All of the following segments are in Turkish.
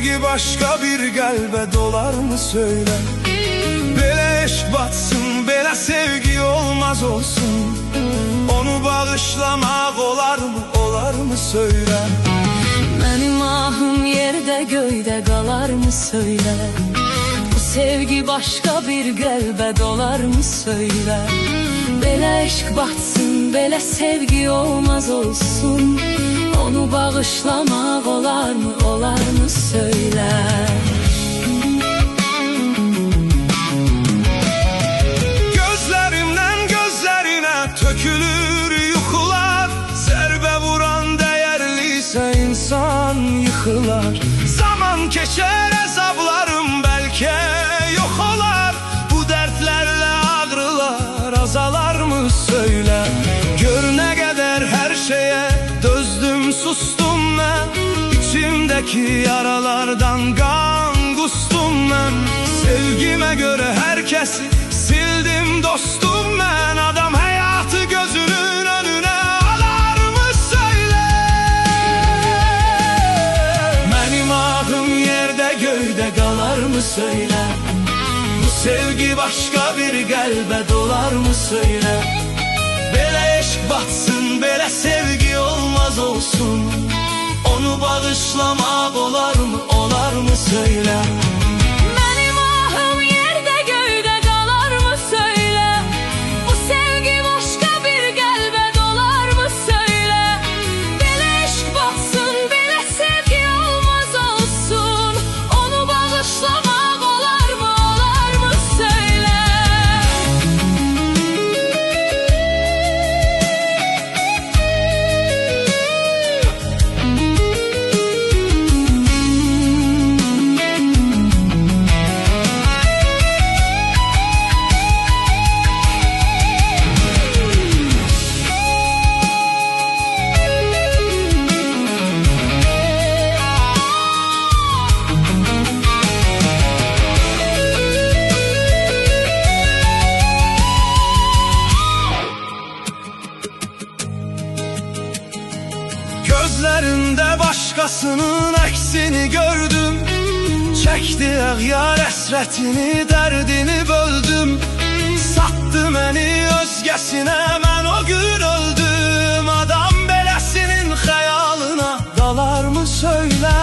sevgi başka bir kalbe dolar mı söyle? Belə eşq batsın, belə sevgi olmaz olsun. Onu bağışlamak olar mı, olar mı söyle? Benim ahım yerde göyde kalar mı söyle? Bu sevgi başka bir kalbe dolar mı söyle? Belə eşq batsın, belə sevgi olmaz olsun. Onu bağışlamak olar mı, olar mı söyle? Gözlerimden gözlerine tökülür yuxular. Zərbə vuran değerliyse insan yıkılar. Zaman keçer, azablarım belki yok olar. Bu dertlerle ağrılar azalar mı söyle? Gör ne kadar her şeye dözdüm, sustum ben. İçimdeki yaralardan kan kustum ben. Sevgime göre herkesi sildim dostum ben. Adam hayatı gözünün önüne alar mı söyle? Benim ahım yerde göyde kalar mı söyle? Bu sevgi başka bir kalbe dolar mı söyle? Belə eşq batsın, belə sevgi olmaz olsun. Onu bağışlamak olar mı, olar mı söyle? Benim ahım yerde göyde kalar mı söyle? Bu sevgi başka bir kalbe dolar mı söyle? Belə eşq batsın, belə sevgi olmaz olsun. Onu bağışlamak olar mı, olar mı söyle? Gözlerinde başkasının aksini gördüm. Çekti ağyar esretini, derdini böldüm. Sattı beni özgesine, ben o gün öldüm. Adam belesinin hayalına dalar mı söyle?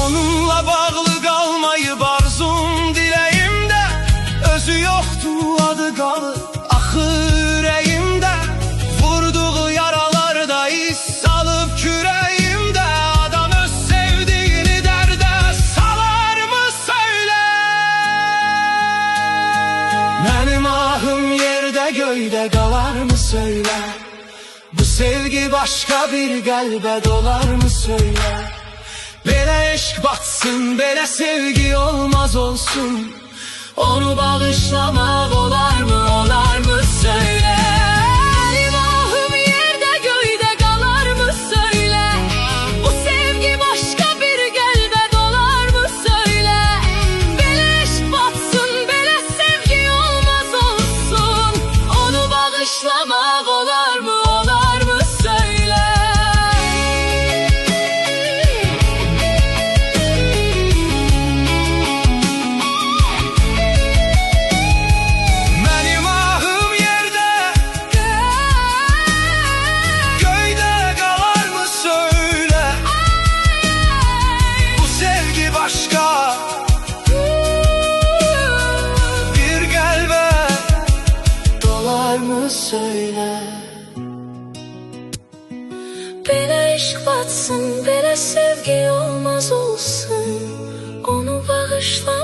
Onunla bağlı kalmayı arzum dileğimde. Özü yoktu, adı kalır axı yüreğimde. Vurduğu yaralarda iz salıp küreğimde. Adam öz sevdiğini derde salar mı söyle? Benim ahım yerde göyde kalar mı söyle? Bu sevgi başka bir kalbe dolar mı söyle? Belə eşq batsın, belə sevgi olmaz olsun. Onu bağışlamak olar mı, olar mı söyle? Benim ahım yerde göyde kalar mı söyle? Bu sevgi başka bir kalbe dolar mı söyle? Belə eşq batsın, belə sevgi olmaz olsun. Onu bağışlamak olar mı, olar mı söyle? Benim ahım yerde göyde kalar mı söyle? Bu sevgi başka bir kalbe Dolar mı söyle? Belə eşq batsın, belə sevgi olmaz olsun. Onu bağışla